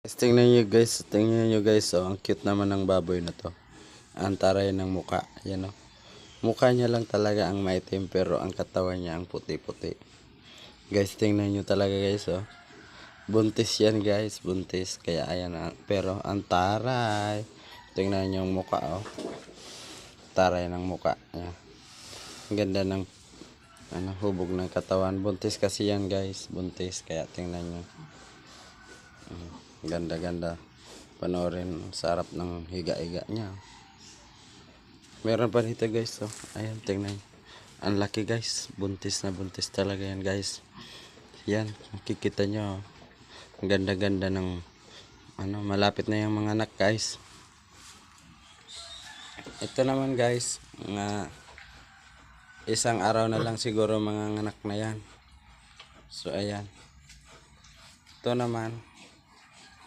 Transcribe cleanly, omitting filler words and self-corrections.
Tingnan nyo guys, oh, ang cute naman ng baboy na to. Ang taray ng muka, yan oh. Mukha niya lang talaga ang maitim pero ang katawan niya ang puti-puti. Guys, tingnan nyo talaga guys, oh. Buntis yan guys, buntis. Kaya ayan, pero ang taray. Tingnan nyo yung muka, oh. Taray ng muka. Ayan. Ang ganda ng hubog ng katawan. Buntis kasi yan guys, buntis. Kaya tingnan nyo. Ganda-ganda. Panoorin sa harap ng higa-higa niya. Meron pa dito guys, oh. Ayan, tingnan. Ang laki guys. Buntis na buntis talaga yan guys. Yan, makikita nyo. Ang ganda-ganda ng malapit na yung mga anak guys. Ito naman guys, isang araw na lang siguro mga anak na yan. So ayan. Ito naman,